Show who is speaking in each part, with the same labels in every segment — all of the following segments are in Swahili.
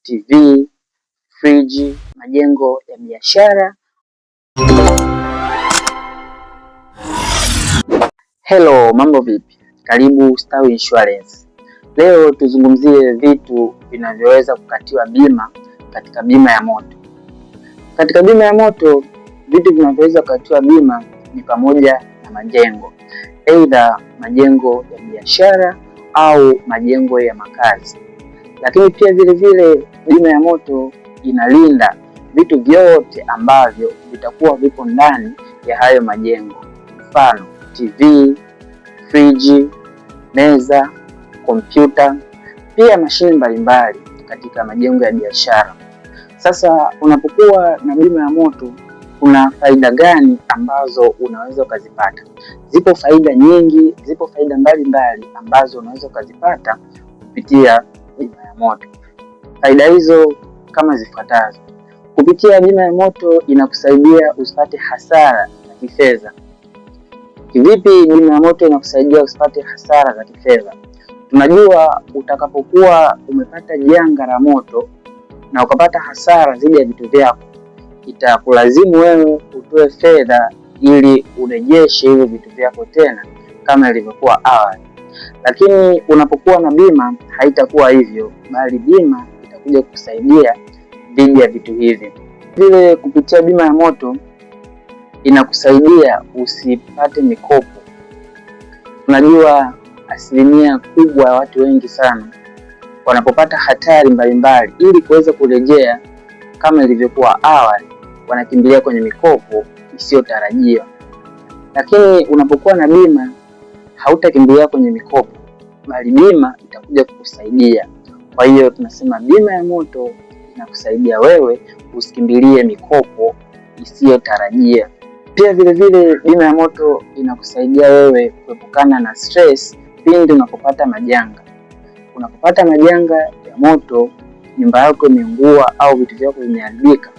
Speaker 1: TV, friji, majengo ya biashara. Hello, mambo vipi? Karibu Stawi Insurance. Leo tuzungumzie vitu vinavyoweza kukatiwa bima katika bima ya moto. Katika bima ya moto, vitu vinavyoweza kukatiwa bima ni pamoja na majengo, aidha majengo ya biashara au majengo ya makazi. Lakini pia vile bima ya moto inalinda vitu vyote ambavyo vitakuwa vipo ndani ya hayo majengo, mfano TV, friji, meza, kompyuta, pia mashine mbalimbali katika majengo ya biashara. Sasa unapokuwa na bima ya moto, kuna faida gani ambazo unaweza ukazipata? Zipo faida nyingi, zipo faida mbalimbali ambazo unaweza ukazipata kupitia bima ya moto. Faida hizo kama zifuatazo. Kupitia bima ya moto inakusaidia usipate hasara za kifedha. Kivipi bima ya moto inakusaidia usipate hasara za kifedha? Tunajua utakapokuwa umepata janga la moto na ukapata hasara dhidi ya vitu vyako, itakulazimu wewe utoe fedha ili urejeshe hivyo vitu vyako tena kama ilivyokuwa awali. Lakini unapokuwa na bima haitakuwa hivyo, bali bima itakuja kukusaidia dhidi ya vitu hivi. Vile kupitia bima ya moto inakusaidia usipate mikopo. Unajua asilimia kubwa ya watu wengi sana wanapopata hatari mbalimbali, ili kuweza kurejea kama ilivyokuwa awali, wanakimbilia kwenye mikopo isiyotarajiwa. Lakini unapokuwa na bima hautakimbilia kwenye mikopo, bali bima itakuja kukusaidia. Kwa hiyo tunasema bima ya moto inakusaidia wewe usikimbilie mikopo isiyotarajia. Pia vile bima ya moto inakusaidia wewe kuepukana na stress pindi unapopata majanga. Unapopata majanga ya moto, nyumba yako imeungua au vitu vyako vimeharibika,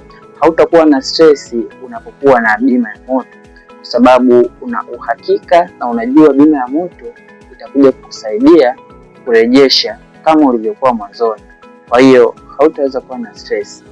Speaker 1: hautakuwa na stress unapokuwa na bima ya moto, kwa sababu una uhakika na unajua bima ya moto itakuja kukusaidia kurejesha kama ulivyokuwa mwanzoni. Kwa hiyo hautaweza kuwa na stress.